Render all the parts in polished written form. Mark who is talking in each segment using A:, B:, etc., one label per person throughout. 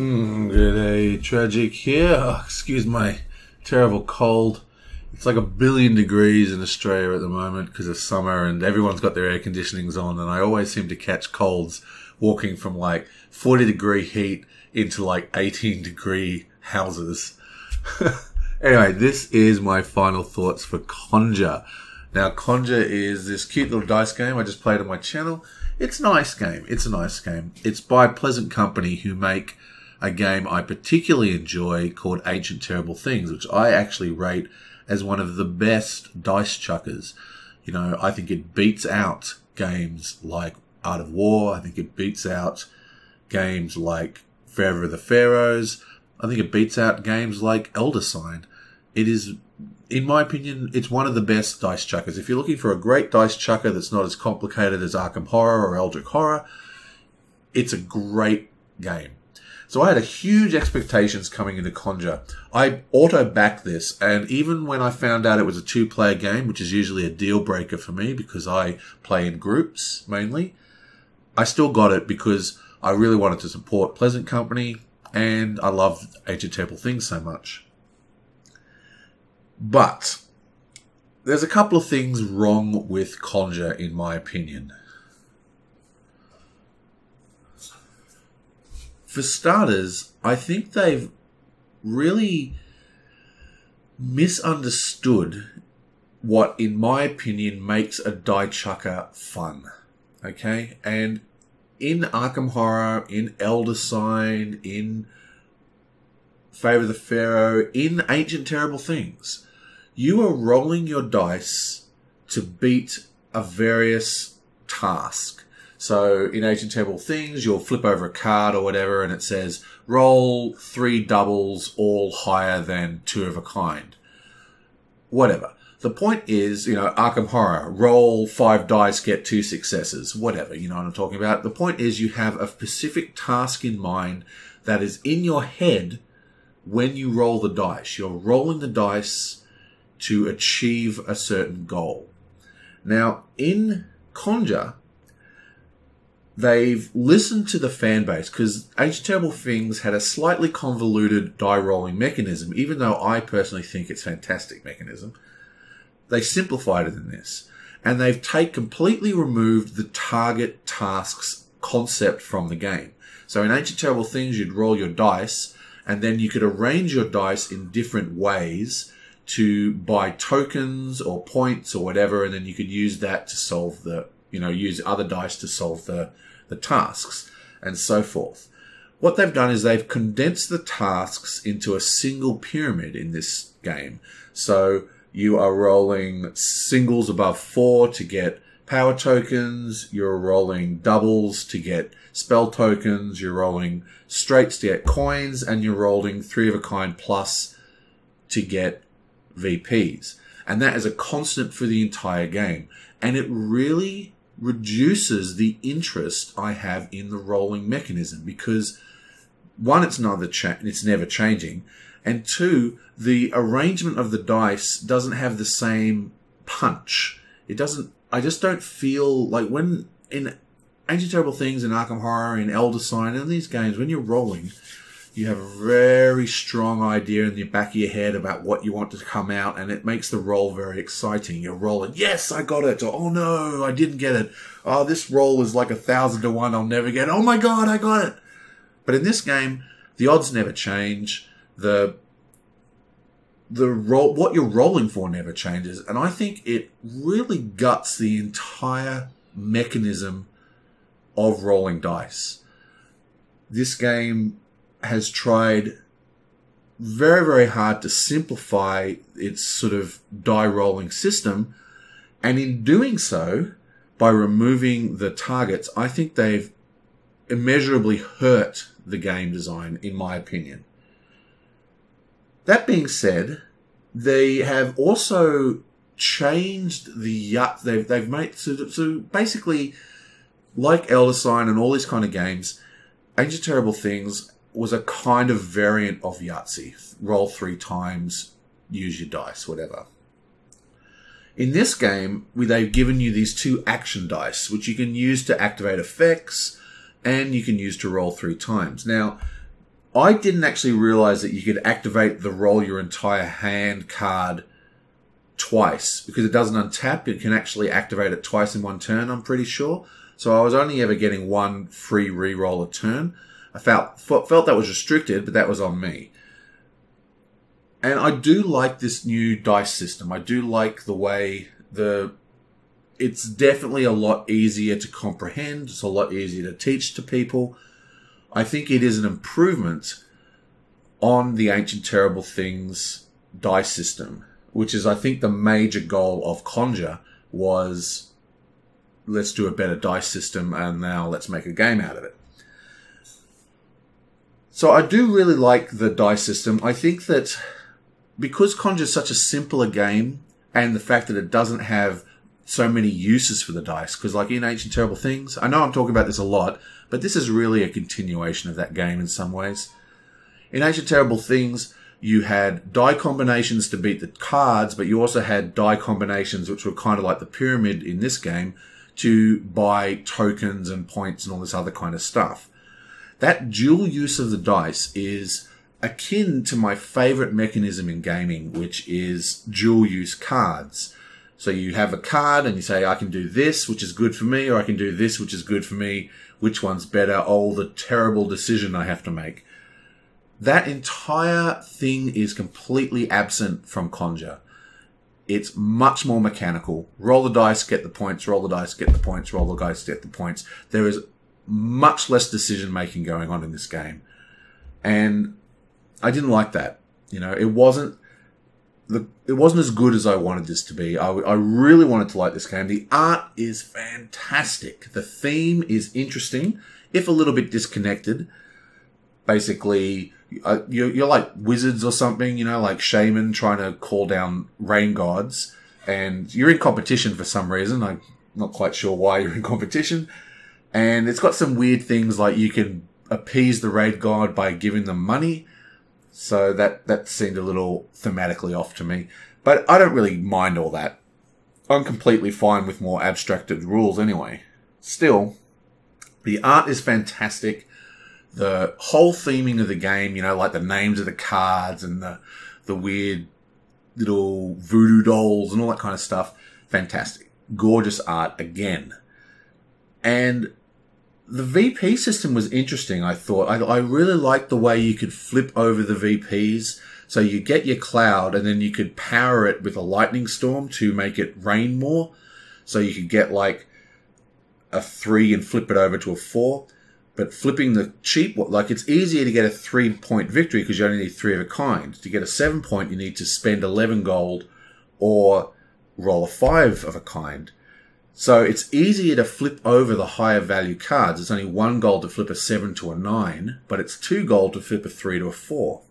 A: Good day, tragic here. Oh, excuse my terrible cold. It's like 1,000,000,000 degrees in Australia at the moment because of summer and everyone's got their air conditionings on, and I always seem to catch colds walking from like 40-degree heat into like 18-degree houses. Anyway, this is my final thoughts for Konja. Now, Konja is this cute little dice game I just played on my channel. It's a nice game. It's a nice game. It's by Pleasant Company, who make a game I particularly enjoy called Ancient Terrible Things, which I actually rate as one of the best dice chuckers. You know, I think it beats out games like Art of War. I think it beats out games like Forever of the Pharaohs. I think it beats out games like Elder Sign. It is, in my opinion, it's one of the best dice chuckers. If you're looking for a great dice chucker that's not as complicated as Arkham Horror or Eldritch Horror, it's a great game. So I had a huge expectations coming into Konja. I auto-backed this, and even when I found out it was a two-player game, which is usually a deal-breaker for me because I play in groups mainly, I still got it because I really wanted to support Pleasant Company, and I love Ancient Terrible Things so much. But there's a couple of things wrong with Konja, in my opinion. For starters, I think they've really misunderstood what, in my opinion, makes a die chucker fun. Okay? And in Arkham Horror, in Elder Sign, in Favour of the Pharaoh, in Ancient Terrible Things, you are rolling your dice to beat a various task. So in Ancient Terrible Things, you'll flip over a card or whatever, and it says, roll 3 doubles, all higher than 2 of a kind. Whatever. The point is, you know, Arkham Horror, roll 5 dice, get 2 successes. Whatever, you know what I'm talking about. The point is you have a specific task in mind that is in your head when you roll the dice. You're rolling the dice to achieve a certain goal. Now, in Konja, they've listened to the fan base because Ancient Terrible Things had a slightly convoluted die rolling mechanism, even though I personally think it's a fantastic mechanism. They simplified it in this, and they've completely removed the target tasks concept from the game. So in Ancient Terrible Things, you'd roll your dice, and then you could arrange your dice in different ways to buy tokens or points or whatever, and then you could use that to solve use other dice to solve the tasks, and so forth. What they've done is they've condensed the tasks into a single pyramid in this game. So you are rolling singles above 4 to get power tokens, you're rolling doubles to get spell tokens, you're rolling straights to get coins, and you're rolling 3 of a kind plus to get VPs. And that is a constant for the entire game. And it really reduces the interest I have in the rolling mechanism because, one, it's never changing, and two, the arrangement of the dice doesn't have the same punch. I just don't feel like when in Ancient Terrible Things, in Arkham Horror, in Elder Sign, in these games, when you're rolling, you have a very strong idea in the back of your head about what you want to come out, and it makes the roll very exciting. You're rolling, yes, I got it, or, oh no, I didn't get it. Oh, this roll is like 1,000 to 1, I'll never get it. Oh my god, I got it. But in this game, the odds never change. What you're rolling for never changes, and I think it really guts the entire mechanism of rolling dice. This game has tried very, very hard to simplify its sort of die rolling system. And in doing so, by removing the targets, I think they've immeasurably hurt the game design, in my opinion. That being said, they have also changed the they've made so basically, like Elder Sign and all these kind of games, Ancient Terrible Things was a kind of variant of Yahtzee. Roll 3 times, use your dice, whatever. In this game, they've given you these 2 action dice, which you can use to activate effects, and you can use to roll 3 times. Now, I didn't actually realize that you could activate the roll your entire hand card twice, because it doesn't untap. It can actually activate it twice in one turn, I'm pretty sure. So I was only ever getting one free reroll a turn. I felt that was restricted, but that was on me. And I do like this new dice system. I do like the way it's definitely a lot easier to comprehend. It's a lot easier to teach to people. I think it is an improvement on the Ancient Terrible Things dice system, which is, I think, the major goal of Konja was, let's do a better dice system and now let's make a game out of it. So I do really like the dice system. I think that because Konja is such a simpler game, and the fact that it doesn't have so many uses for the dice, because like in Ancient Terrible Things, I know I'm talking about this a lot, but this is really a continuation of that game in some ways. In Ancient Terrible Things, you had die combinations to beat the cards, but you also had die combinations which were kind of like the pyramid in this game to buy tokens and points and all this other kind of stuff. That dual use of the dice is akin to my favorite mechanism in gaming, which is dual use cards. So you have a card and you say, I can do this, which is good for me, or I can do this, which is good for me. Which one's better? Oh, the terrible decision I have to make. That entire thing is completely absent from Konja. It's much more mechanical. Roll the dice, get the points, roll the dice, get the points, roll the dice, get the points. There is much less decision making going on in this game. And I didn't like that. You know, it wasn't as good as I wanted this to be. I really wanted to like this game. The art is fantastic. The theme is interesting, if a little bit disconnected. Basically, you're like wizards or something, you know, like shaman trying to call down rain gods, and you're in competition for some reason. I'm not quite sure why you're in competition. And it's got some weird things like you can appease the rain god by giving them money. So that seemed a little thematically off to me. But I don't really mind all that. I'm completely fine with more abstracted rules anyway. Still, the art is fantastic. The whole theming of the game, you know, like the names of the cards and the weird little voodoo dolls and all that kind of stuff, fantastic. Gorgeous art again. And the VP system was interesting, I thought. I really liked the way you could flip over the VPs. So you get your cloud and then you could power it with a lightning storm to make it rain more. So you could get like a 3 and flip it over to a 4. But flipping the cheap one, like it's easier to get a 3-point victory because you only need 3 of a kind. To get a 7-point, you need to spend 11 gold or roll a 5 of a kind. So it's easier to flip over the higher value cards. It's only 1 gold to flip a 7 to a 9, but it's 2 gold to flip a 3 to a 4.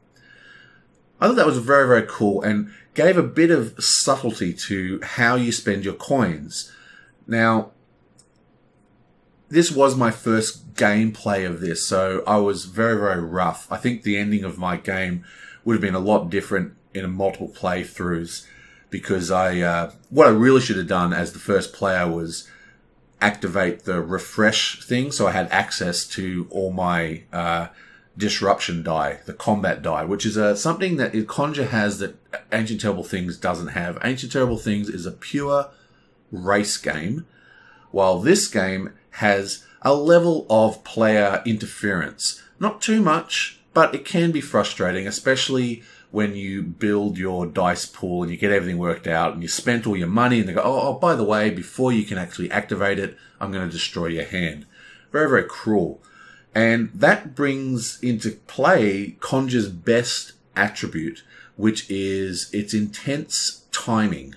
A: I thought that was very, very cool and gave a bit of subtlety to how you spend your coins. Now, this was my first gameplay of this, so I was very, very rough. I think the ending of my game would have been a lot different in multiple playthroughs, because what I really should have done as the first player was activate the refresh thing, so I had access to all my disruption die, the combat die, which is something that Konja has that Ancient Terrible Things doesn't have. Ancient Terrible Things is a pure race game, while this game has a level of player interference. Not too much, but it can be frustrating, especially when you build your dice pool and you get everything worked out and you spent all your money and they go, oh, by the way, before you can actually activate it, I'm going to destroy your hand. Very, very cruel. And that brings into play Konja's best attribute, which is its intense timing.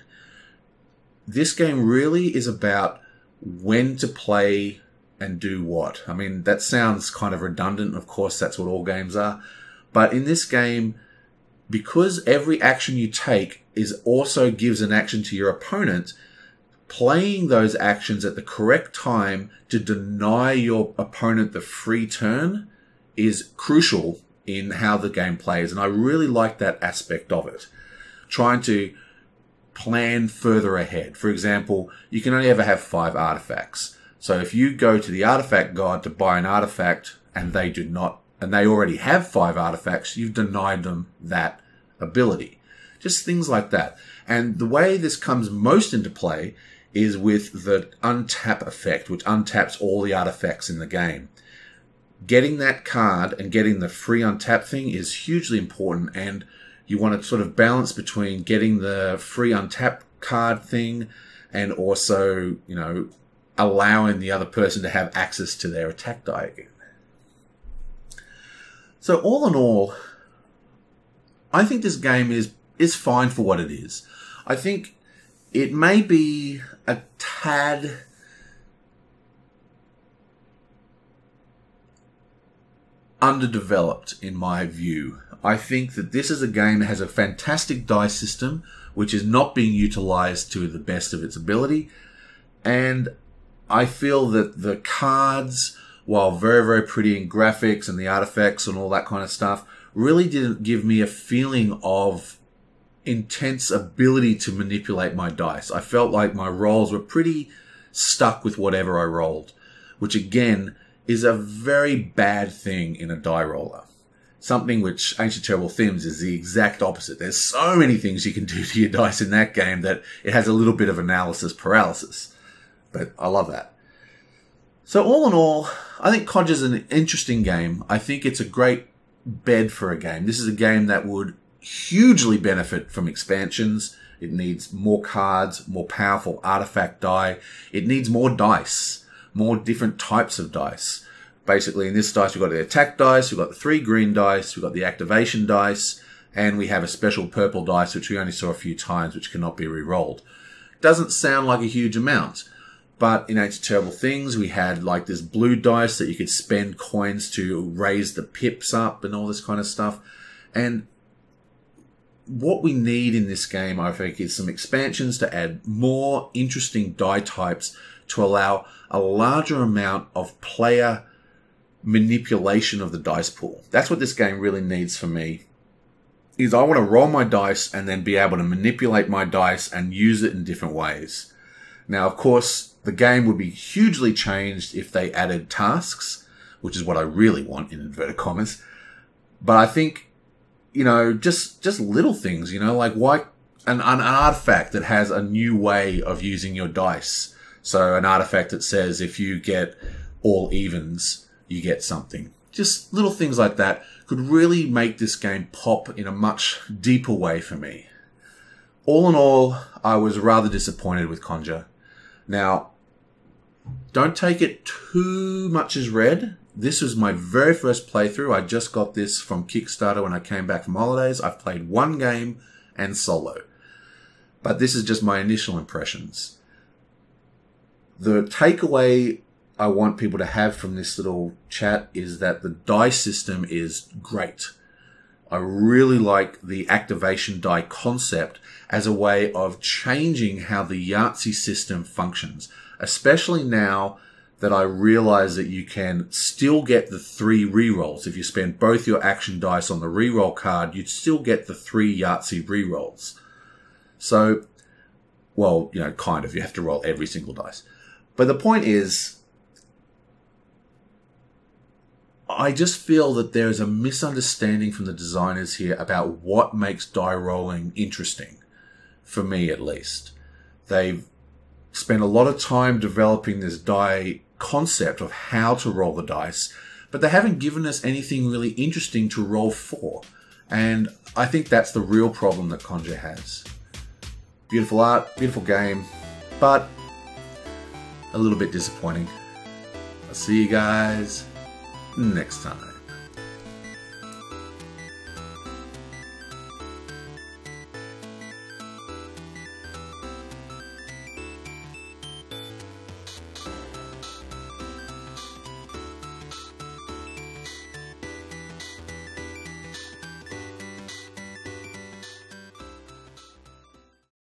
A: This game really is about when to play and do what. I mean, that sounds kind of redundant. Of course, that's what all games are. But in this game, because every action you take also gives an action to your opponent, playing those actions at the correct time to deny your opponent the free turn is crucial in how the game plays. And I really like that aspect of it. Trying to plan further ahead. For example, you can only ever have 5 artifacts. So if you go to the artifact god to buy an artifact and they do not and they already have 5 artifacts, you've denied them that ability. Just things like that. And the way this comes most into play is with the untap effect, which untaps all the artifacts in the game. Getting that card and getting the free untap thing is hugely important, and you want to sort of balance between getting the free untap card thing and also, you know, allowing the other person to have access to their attack die again. So all in all, I think this game is fine for what it is. I think it may be a tad underdeveloped in my view. I think that this is a game that has a fantastic dice system which is not being utilized to the best of its ability, and I feel that the cards, while very, very pretty in graphics and the artifacts and all that kind of stuff, really didn't give me a feeling of intense ability to manipulate my dice. I felt like my rolls were pretty stuck with whatever I rolled, which again is a very bad thing in a die roller. Something which Ancient Terrible Themes is the exact opposite. There's so many things you can do to your dice in that game that it has a little bit of analysis paralysis. But I love that. So all in all, I think Konja's an interesting game. I think it's a great bed for a game. This is a game that would hugely benefit from expansions. It needs more cards, more powerful artifact die. It needs more dice, more different types of dice. Basically, in this dice, we've got the attack dice, we've got the 3 green dice, we've got the activation dice, and we have a special purple dice, which we only saw a few times, which cannot be re-rolled. Doesn't sound like a huge amount, but in Ancient Terrible Things, we had like this blue dice that you could spend coins to raise the pips up and all this kind of stuff. And what we need in this game, I think, is some expansions to add more interesting die types to allow a larger amount of player manipulation of the dice pool. That's what this game really needs for me, is I want to roll my dice and then be able to manipulate my dice and use it in different ways. Now, of course, the game would be hugely changed if they added tasks, which is what I really want in inverted commas. But I think, you know, just little things, you know, like why an artifact that has a new way of using your dice. So an artifact that says if you get all evens, you get something. Just little things like that could really make this game pop in a much deeper way for me. All in all, I was rather disappointed with Konja. Now, don't take it too much as read. This was my very first playthrough. I just got this from Kickstarter when I came back from holidays. I've played one game and solo. But this is just my initial impressions. The takeaway I want people to have from this little chat is that the die system is great. I really like the activation die concept as a way of changing how the Yahtzee system functions, especially now that I realize that you can still get the 3 rerolls. If you spend both your action dice on the reroll card, you'd still get the 3 Yahtzee rerolls. So, well, you know, kind of. You have to roll every single dice. But the point is, I just feel that there is a misunderstanding from the designers here about what makes die rolling interesting, for me at least. They've spent a lot of time developing this die concept of how to roll the dice, but they haven't given us anything really interesting to roll for. And I think that's the real problem that Konja has. Beautiful art, beautiful game, but a little bit disappointing. I'll see you guys next time.